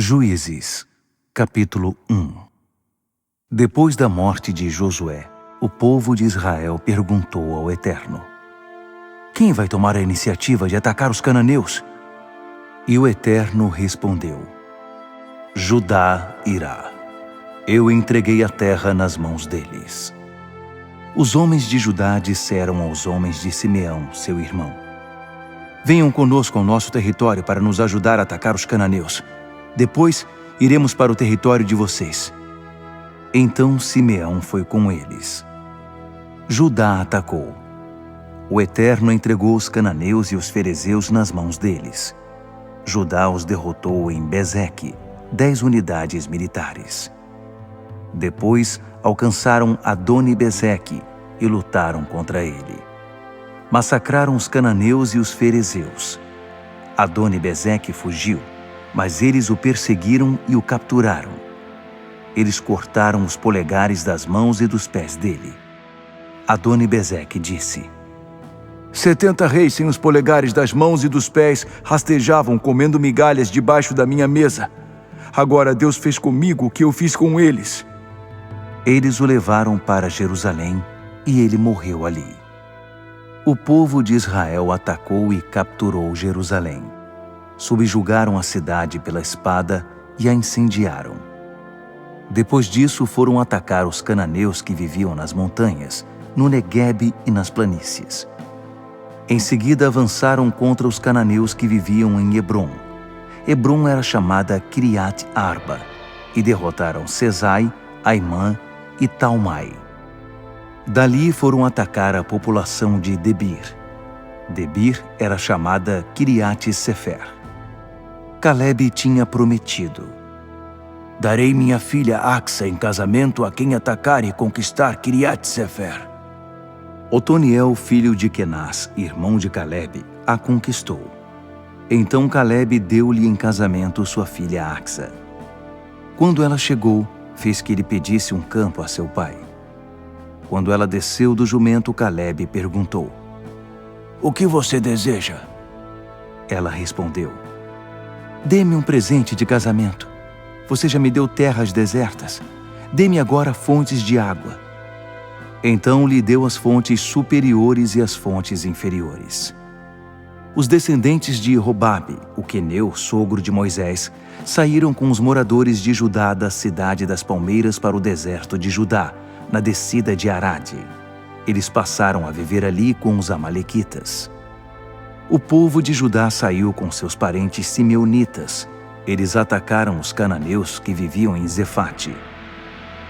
Juízes, capítulo 1. Depois da morte de Josué, o povo de Israel perguntou ao Eterno: quem vai tomar a iniciativa de atacar os cananeus? E o Eterno respondeu: Judá irá. Eu entreguei a terra nas mãos deles. Os homens de Judá disseram aos homens de Simeão, seu irmão: venham conosco ao nosso território para nos ajudar a atacar os cananeus. Depois, iremos para o território de vocês. Então Simeão foi com eles. Judá atacou. O Eterno entregou os cananeus e os ferezeus nas mãos deles. Judá os derrotou em Bezeque, 10 unidades militares. Depois, alcançaram Adoni-Bezeque e lutaram contra ele. Massacraram os cananeus e os ferezeus. Adoni-Bezeque fugiu, mas eles o perseguiram e o capturaram. Eles cortaram os polegares das mãos e dos pés dele. Adoni-Bezeque disse: 70 reis sem os polegares das mãos e dos pés rastejavam comendo migalhas debaixo da minha mesa. Agora Deus fez comigo o que eu fiz com eles. Eles o levaram para Jerusalém e ele morreu ali. O povo de Israel atacou e capturou Jerusalém. Subjugaram a cidade pela espada e a incendiaram. Depois disso foram atacar os cananeus que viviam nas montanhas, no Neguebe e nas planícies. Em seguida avançaram contra os cananeus que viviam em Hebrom. Hebrom era chamada Kiriat Arba, e derrotaram Sesai, Aimã e Talmai. Dali foram atacar a população de Debir. Debir era chamada Kiriat Sefer. Calebe tinha prometido: darei minha filha Axa em casamento a quem atacar e conquistar Kiriat Sefer. Otoniel, filho de Kenaz, irmão de Calebe, a conquistou. Então Calebe deu-lhe em casamento sua filha Axa. Quando ela chegou, fez que ele pedisse um campo a seu pai. Quando ela desceu do jumento, Calebe perguntou: o que você deseja? Ela respondeu: dê-me um presente de casamento. Você já me deu terras desertas. Dê-me agora fontes de água. Então lhe deu as fontes superiores e as fontes inferiores. Os descendentes de Robabe, o queneu, sogro de Moisés, saíram com os moradores de Judá da cidade das palmeiras para o deserto de Judá, na descida de Arade. Eles passaram a viver ali com os amalequitas. O povo de Judá saiu com seus parentes simeonitas. Eles atacaram os cananeus que viviam em Zefate.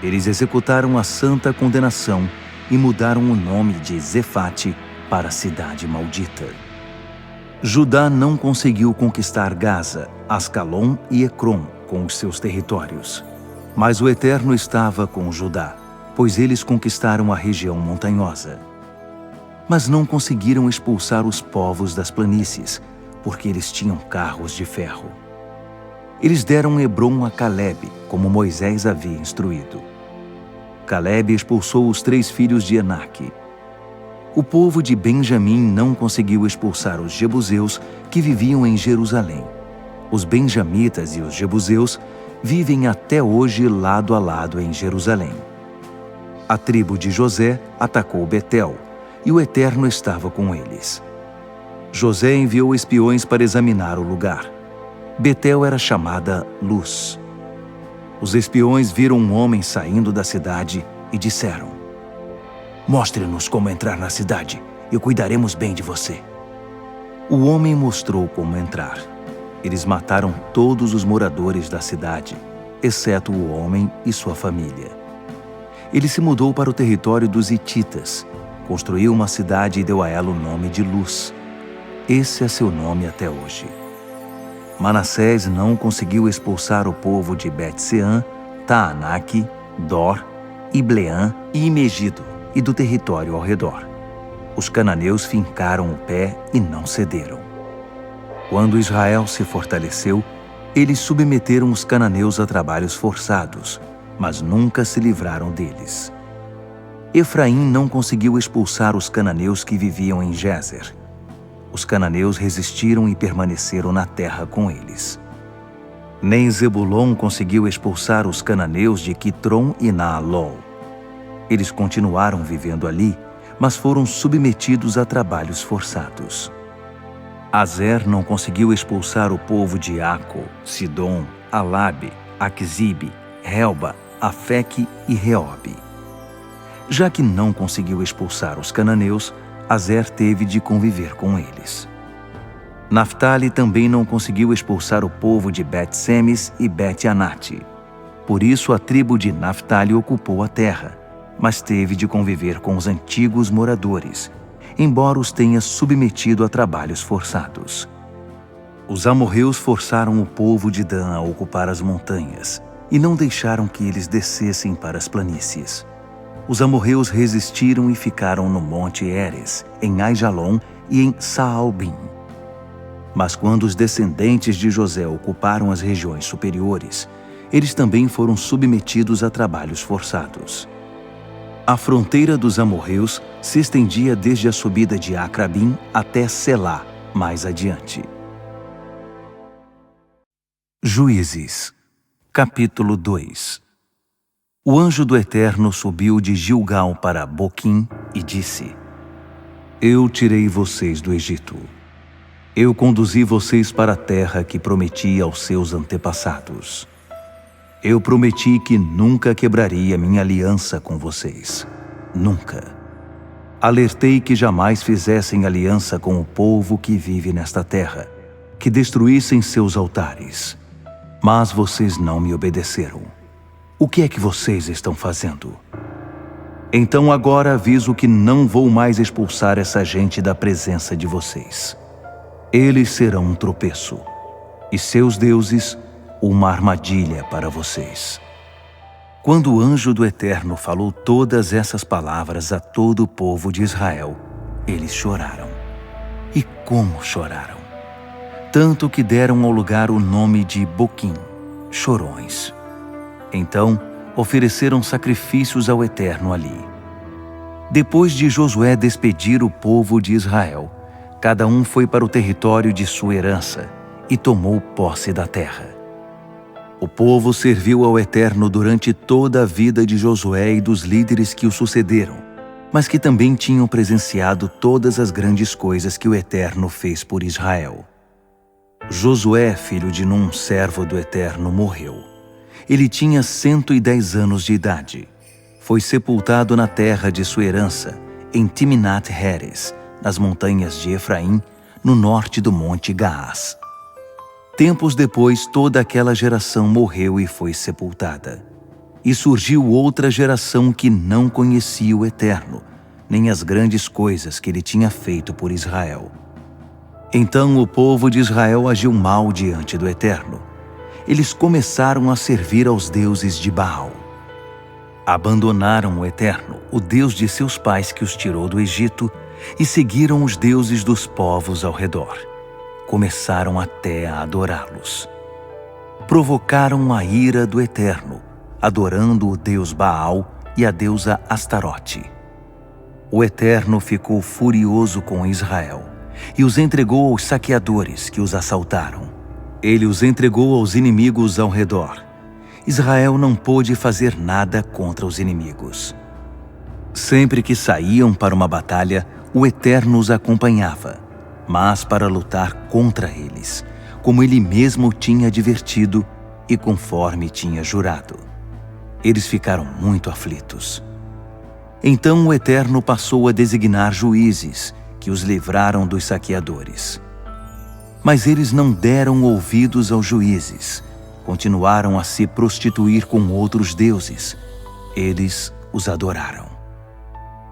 Eles executaram a santa condenação e mudaram o nome de Zefate para Cidade Maldita. Judá não conseguiu conquistar Gaza, Ascalon e Ecrom com os seus territórios. Mas o Eterno estava com Judá, pois eles conquistaram a região montanhosa. Mas não conseguiram expulsar os povos das planícies, porque eles tinham carros de ferro. Eles deram Hebrom a Calebe, como Moisés havia instruído. Calebe expulsou os 3 filhos de Enaque. O povo de Benjamim não conseguiu expulsar os jebuseus que viviam em Jerusalém. Os benjamitas e os jebuseus vivem até hoje lado a lado em Jerusalém. A tribo de José atacou Betel, e o Eterno estava com eles. José enviou espiões para examinar o lugar. Betel era chamada Luz. Os espiões viram um homem saindo da cidade e disseram: mostre-nos como entrar na cidade e cuidaremos bem de você. O homem mostrou como entrar. Eles mataram todos os moradores da cidade, exceto o homem e sua família. Ele se mudou para o território dos hititas, construiu uma cidade e deu a ela o nome de Luz. Esse é seu nome até hoje. Manassés não conseguiu expulsar o povo de Bet-Seã, Taanaque, Dor, Ibleã e Megido, e do território ao redor. Os cananeus fincaram o pé e não cederam. Quando Israel se fortaleceu, eles submeteram os cananeus a trabalhos forçados, mas nunca se livraram deles. Efraim não conseguiu expulsar os cananeus que viviam em Gézer. Os cananeus resistiram e permaneceram na terra com eles. Nem Zebulon conseguiu expulsar os cananeus de Quitrom e Naalol. Eles continuaram vivendo ali, mas foram submetidos a trabalhos forçados. Azer não conseguiu expulsar o povo de Aco, Sidom, Alabe, Aquzibe, Helba, Afeque e Reobe. Já que não conseguiu expulsar os cananeus, Azer teve de conviver com eles. Naftali também não conseguiu expulsar o povo de Bet-Semes e Bet-Anate. Por isso a tribo de Naftali ocupou a terra, mas teve de conviver com os antigos moradores, embora os tenha submetido a trabalhos forçados. Os amorreus forçaram o povo de Dan a ocupar as montanhas e não deixaram que eles descessem para as planícies. Os amorreus resistiram e ficaram no monte Heres, em Aijalon e em Saalbim. Mas quando os descendentes de José ocuparam as regiões superiores, eles também foram submetidos a trabalhos forçados. A fronteira dos amorreus se estendia desde a subida de Acrabim até Selá, mais adiante. Juízes, capítulo 2. O anjo do Eterno subiu de Gilgal para Boquim e disse: Eu tirei vocês do Egito. Eu conduzi vocês para a terra que prometi aos seus antepassados. Eu prometi que nunca quebraria minha aliança com vocês. Nunca. Alertei que jamais fizessem aliança com o povo que vive nesta terra, que destruíssem seus altares. Mas vocês não me obedeceram. O que é que vocês estão fazendo? Então agora aviso que não vou mais expulsar essa gente da presença de vocês. Eles serão um tropeço, e seus deuses uma armadilha para vocês. Quando o anjo do Eterno falou todas essas palavras a todo o povo de Israel, eles choraram. E como choraram! Tanto que deram ao lugar o nome de Boquim, chorões. Então ofereceram sacrifícios ao Eterno ali. Depois de Josué despedir o povo de Israel, cada um foi para o território de sua herança e tomou posse da terra. O povo serviu ao Eterno durante toda a vida de Josué e dos líderes que o sucederam, mas que também tinham presenciado todas as grandes coisas que o Eterno fez por Israel. Josué, filho de Num, servo do Eterno, morreu. Ele tinha 110 anos de idade. Foi sepultado na terra de sua herança, em Timnat-Heres, nas montanhas de Efraim, no norte do monte Gaás. Tempos depois, toda aquela geração morreu e foi sepultada. E surgiu outra geração que não conhecia o Eterno, nem as grandes coisas que ele tinha feito por Israel. Então o povo de Israel agiu mal diante do Eterno. Eles começaram a servir aos deuses de Baal. Abandonaram o Eterno, o Deus de seus pais que os tirou do Egito, e seguiram os deuses dos povos ao redor. Começaram até a adorá-los. Provocaram a ira do Eterno, adorando o deus Baal e a deusa Astarote. O Eterno ficou furioso com Israel e os entregou aos saqueadores que os assaltaram. Ele os entregou aos inimigos ao redor. Israel não pôde fazer nada contra os inimigos. Sempre que saíam para uma batalha, o Eterno os acompanhava, mas para lutar contra eles, como ele mesmo tinha advertido e conforme tinha jurado. Eles ficaram muito aflitos. Então o Eterno passou a designar juízes, que os livraram dos saqueadores. Mas eles não deram ouvidos aos juízes, continuaram a se prostituir com outros deuses. Eles os adoraram.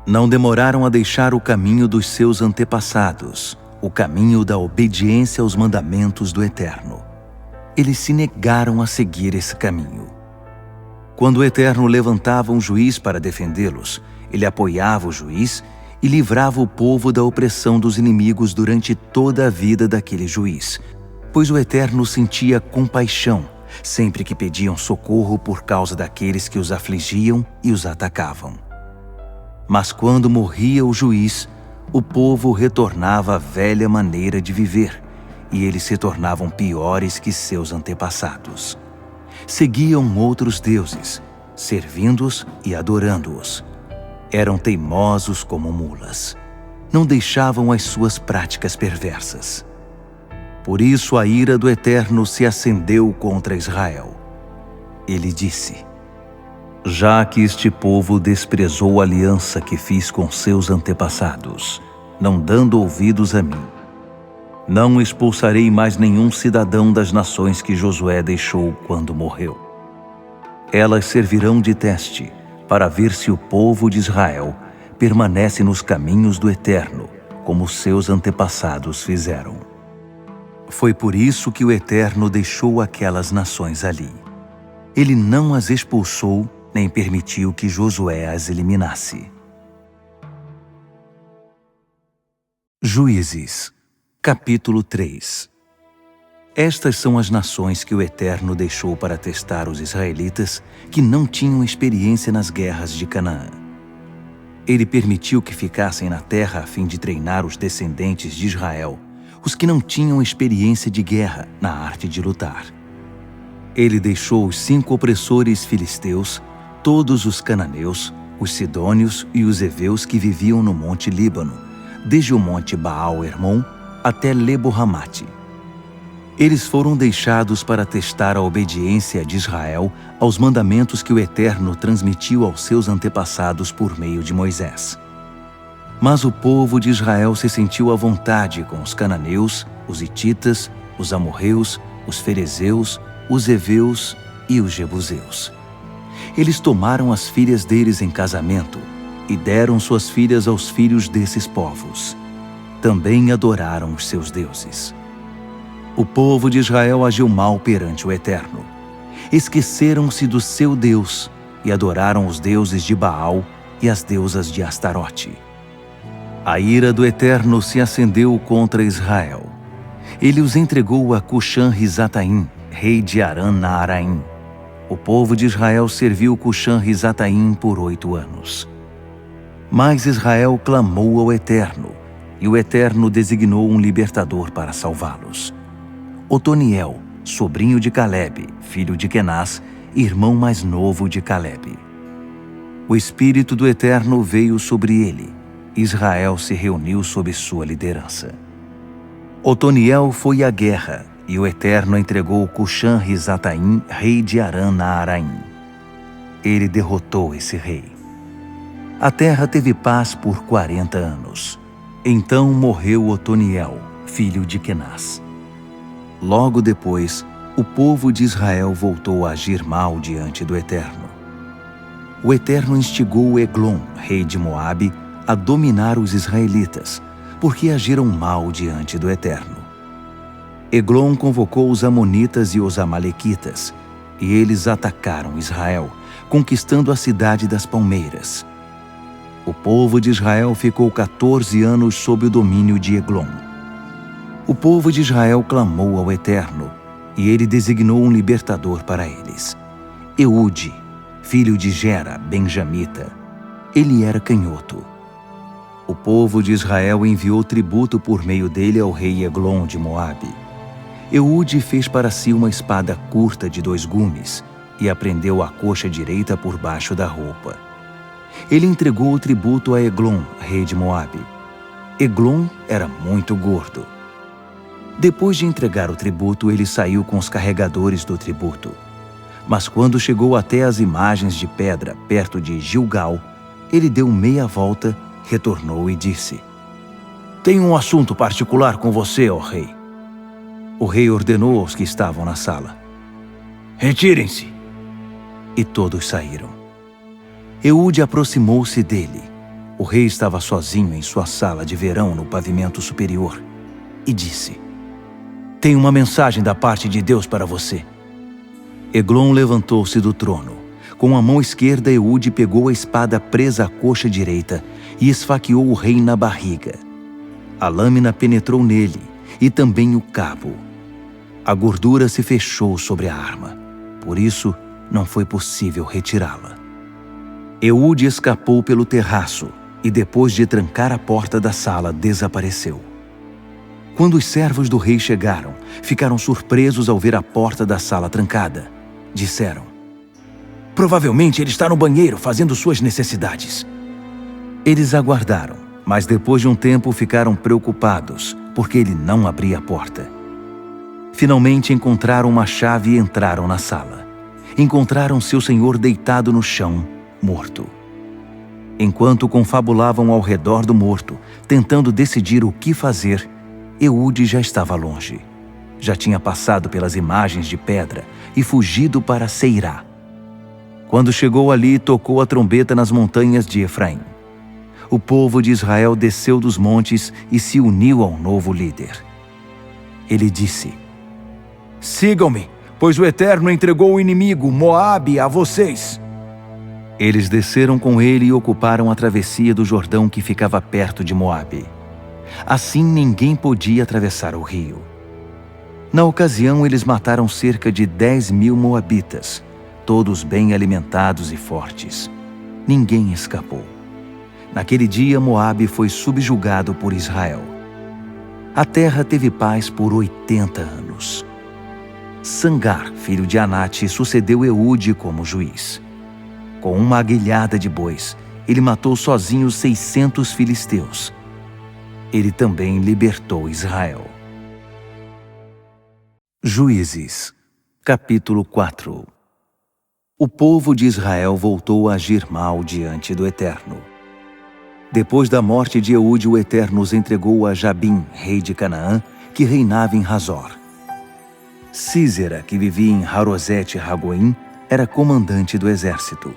Não demoraram a deixar o caminho dos seus antepassados, o caminho da obediência aos mandamentos do Eterno. Eles se negaram a seguir esse caminho. Quando o Eterno levantava um juiz para defendê-los, ele apoiava o juiz e livrava o povo da opressão dos inimigos durante toda a vida daquele juiz, pois o Eterno sentia compaixão sempre que pediam socorro por causa daqueles que os afligiam e os atacavam. Mas quando morria o juiz, o povo retornava à velha maneira de viver, e eles se tornavam piores que seus antepassados. Seguiam outros deuses, servindo-os e adorando-os. Eram teimosos como mulas. Não deixavam as suas práticas perversas. Por isso a ira do Eterno se acendeu contra Israel. Ele disse: já que este povo desprezou a aliança que fiz com seus antepassados, não dando ouvidos a mim, não expulsarei mais nenhum cidadão das nações que Josué deixou quando morreu. Elas servirão de teste para ver se o povo de Israel permanece nos caminhos do Eterno, como seus antepassados fizeram. Foi por isso que o Eterno deixou aquelas nações ali. Ele não as expulsou, nem permitiu que Josué as eliminasse. Juízes, capítulo 3. Estas são as nações que o Eterno deixou para testar os israelitas que não tinham experiência nas guerras de Canaã. Ele permitiu que ficassem na terra a fim de treinar os descendentes de Israel, os que não tinham experiência de guerra na arte de lutar. Ele deixou os 5 opressores filisteus, todos os cananeus, os sidônios e os heveus que viviam no monte Líbano, desde o monte Baal-Hermon até Lebo-Hamate. Eles foram deixados para testar a obediência de Israel aos mandamentos que o Eterno transmitiu aos seus antepassados por meio de Moisés. Mas o povo de Israel se sentiu à vontade com os cananeus, os hititas, os amorreus, os ferezeus, os heveus e os jebuseus. Eles tomaram as filhas deles em casamento e deram suas filhas aos filhos desses povos. Também adoraram os seus deuses. O povo de Israel agiu mal perante o Eterno. Esqueceram-se do seu Deus e adoraram os deuses de Baal e as deusas de Astarote. A ira do Eterno se acendeu contra Israel. Ele os entregou a Cuxã-Risataim, rei de Aram-Naaraim. O povo de Israel serviu Cuxã-Risataim por 8 anos. Mas Israel clamou ao Eterno, e o Eterno designou um libertador para salvá-los. Otoniel, sobrinho de Calebe, filho de Quenaz, irmão mais novo de Calebe. O Espírito do Eterno veio sobre ele. Israel se reuniu sob sua liderança. Otoniel foi à guerra, e o Eterno entregou Cuxã-Risataim, rei de Aram-Naaraim. Ele derrotou esse rei. A terra teve paz por 40 anos. Então morreu Otoniel, filho de Quenaz. Logo depois, o povo de Israel voltou a agir mal diante do Eterno. O Eterno instigou Eglon, rei de Moabe, a dominar os israelitas, porque agiram mal diante do Eterno. Eglon convocou os amonitas e os amalequitas, e eles atacaram Israel, conquistando a cidade das palmeiras. O povo de Israel ficou 14 anos sob o domínio de Eglon. O povo de Israel clamou ao Eterno, e ele designou um libertador para eles. Eude, filho de Gera, benjamita. Ele era canhoto. O povo de Israel enviou tributo por meio dele ao rei Eglon de Moabe. Eude fez para si uma espada curta de 2 gumes e a prendeu à coxa direita por baixo da roupa. Ele entregou o tributo a Eglon, rei de Moabe. Eglon era muito gordo. Depois de entregar o tributo, ele saiu com os carregadores do tributo. Mas quando chegou até as imagens de pedra perto de Gilgal, ele deu meia volta, retornou e disse: "Tenho um assunto particular com você, ó rei." O rei ordenou aos que estavam na sala: "Retirem-se." E todos saíram. Eude aproximou-se dele. O rei estava sozinho em sua sala de verão no pavimento superior e disse: "Tenho uma mensagem da parte de Deus para você." Eglon levantou-se do trono. Com a mão esquerda, Eude pegou a espada presa à coxa direita e esfaqueou o rei na barriga. A lâmina penetrou nele e também o cabo. A gordura se fechou sobre a arma, por isso não foi possível retirá-la. Eude escapou pelo terraço e, depois de trancar a porta da sala, desapareceu. Quando os servos do rei chegaram, ficaram surpresos ao ver a porta da sala trancada. Disseram: "Provavelmente ele está no banheiro fazendo suas necessidades." Eles aguardaram, mas depois de um tempo ficaram preocupados, porque ele não abria a porta. Finalmente encontraram uma chave e entraram na sala. Encontraram seu senhor deitado no chão, morto. Enquanto confabulavam ao redor do morto, tentando decidir o que fazer, Eude já estava longe. Já tinha passado pelas imagens de pedra e fugido para Seirá. Quando chegou ali, tocou a trombeta nas montanhas de Efraim. O povo de Israel desceu dos montes e se uniu ao novo líder. Ele disse: "Sigam-me, pois o Eterno entregou o inimigo, Moabe, a vocês." Eles desceram com ele e ocuparam a travessia do Jordão que ficava perto de Moabe. Assim ninguém podia atravessar o rio. Na ocasião, eles mataram cerca de 10.000 moabitas, todos bem alimentados e fortes. Ninguém escapou. Naquele dia, Moabe foi subjugado por Israel. A terra teve paz por 80 anos. Sangar, filho de Anate, sucedeu Eude como juiz. Com uma aguilhada de bois, ele matou sozinho 600 filisteus. Ele também libertou Israel. Juízes, capítulo 4. O povo de Israel voltou a agir mal diante do Eterno. Depois da morte de Eude, o Eterno os entregou a Jabim, rei de Canaã, que reinava em Hazor. Sísera, que vivia em Harosete-Ragoim, era comandante do exército.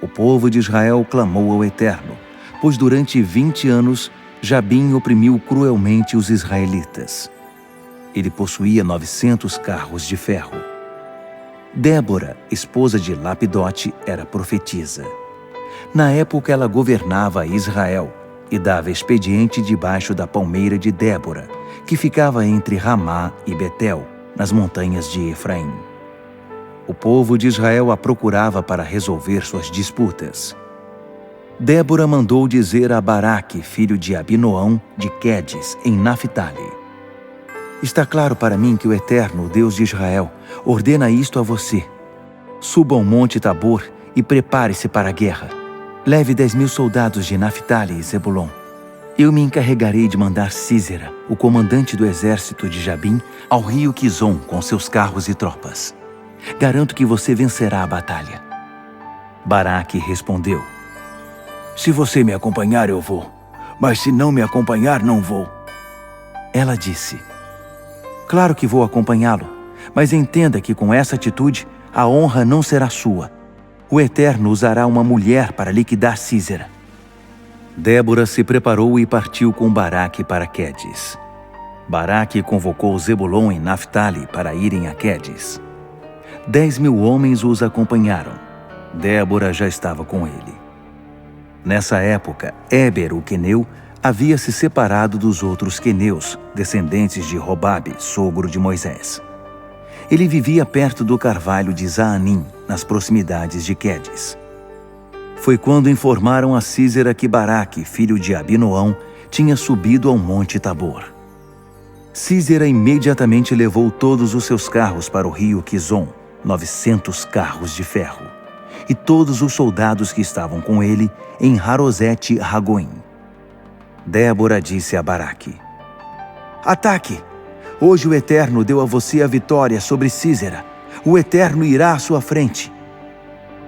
O povo de Israel clamou ao Eterno, pois durante 20 anos Jabim oprimiu cruelmente os israelitas. Ele possuía 900 carros de ferro. Débora, esposa de Lapidote, era profetisa. Na época ela governava Israel e dava expediente debaixo da palmeira de Débora, que ficava entre Ramá e Betel, nas montanhas de Efraim. O povo de Israel a procurava para resolver suas disputas. Débora mandou dizer a Baraque, filho de Abinoão, de Quedes, em Naphtali: "Está claro para mim que o Eterno, Deus de Israel, ordena isto a você. Suba ao monte Tabor e prepare-se para a guerra. Leve 10.000 soldados de Naphtali e Zebulon. Eu me encarregarei de mandar Sísera, o comandante do exército de Jabim, ao rio Quizon com seus carros e tropas. Garanto que você vencerá a batalha." Baraque respondeu: "Se você me acompanhar, eu vou. Mas se não me acompanhar, não vou." Ela disse: "Claro que vou acompanhá-lo, mas entenda que com essa atitude, a honra não será sua. O Eterno usará uma mulher para liquidar Sísera." Débora se preparou e partiu com Baraque para Quedes. Baraque convocou Zebulon e Naphtali para irem a Quedes. 10.000 homens os acompanharam. Débora já estava com ele. Nessa época, Éber, o queneu, havia se separado dos outros queneus, descendentes de Robabe, sogro de Moisés. Ele vivia perto do carvalho de Zaanim, nas proximidades de Quedes. Foi quando informaram a Sísera que Baraque, filho de Abinoão, tinha subido ao monte Tabor. Sísera imediatamente levou todos os seus carros para o rio Quizon, 900 carros de ferro, e todos os soldados que estavam com ele em Harosete-Ragoim. Débora disse a Baraque: "Ataque! Hoje o Eterno deu a você a vitória sobre Sísera. O Eterno irá à sua frente."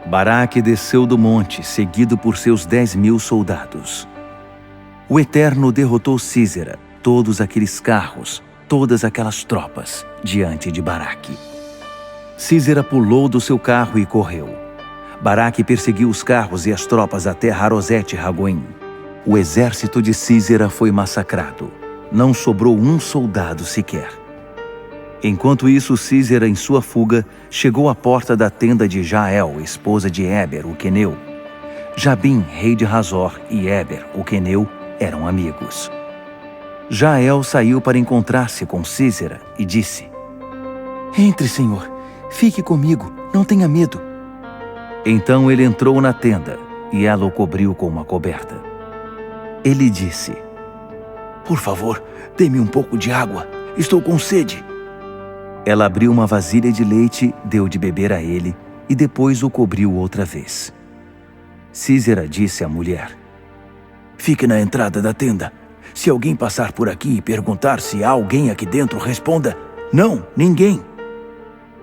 Baraque desceu do monte, seguido por seus 10.000 soldados. O Eterno derrotou Sísera, todos aqueles carros, todas aquelas tropas, diante de Baraque. Sísera pulou do seu carro e correu. Baraque perseguiu os carros e as tropas até Harosete-Ragoim. O exército de Sísera foi massacrado. Não sobrou um soldado sequer. Enquanto isso, Sísera, em sua fuga, chegou à porta da tenda de Jael, esposa de Éber, o queneu. Jabim, rei de Hazor, e Éber, o queneu, eram amigos. Jael saiu para encontrar-se com Sísera e disse: "Entre, senhor, fique comigo, não tenha medo." Então ele entrou na tenda e ela o cobriu com uma coberta. Ele disse: Por favor, dê-me um pouco de água. Estou com sede. Ela abriu uma vasilha de leite, deu de beber a ele e depois o cobriu outra vez. Sísera disse à mulher: Fique na entrada da tenda. Se alguém passar por aqui e perguntar se há alguém aqui dentro, responda: Não, ninguém.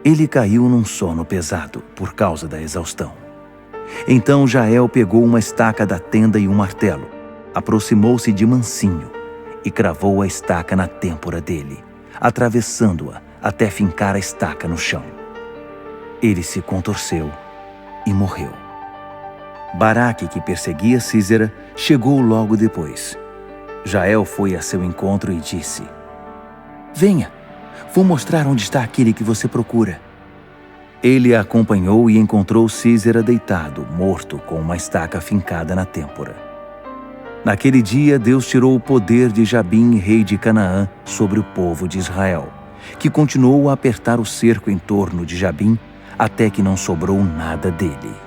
Ele caiu num sono pesado por causa da exaustão. Então Jael pegou uma estaca da tenda e um martelo, aproximou-se de mansinho e cravou a estaca na têmpora dele, atravessando-a até fincar a estaca no chão. Ele se contorceu e morreu. Baraque, que perseguia Sísera, chegou logo depois. Jael foi a seu encontro e disse: Venha, vou mostrar onde está aquele que você procura. Ele a acompanhou e encontrou Sísera deitado, morto, com uma estaca fincada na têmpora. Naquele dia, Deus tirou o poder de Jabim, rei de Canaã, sobre o povo de Israel, que continuou a apertar o cerco em torno de Jabim, até que não sobrou nada dele.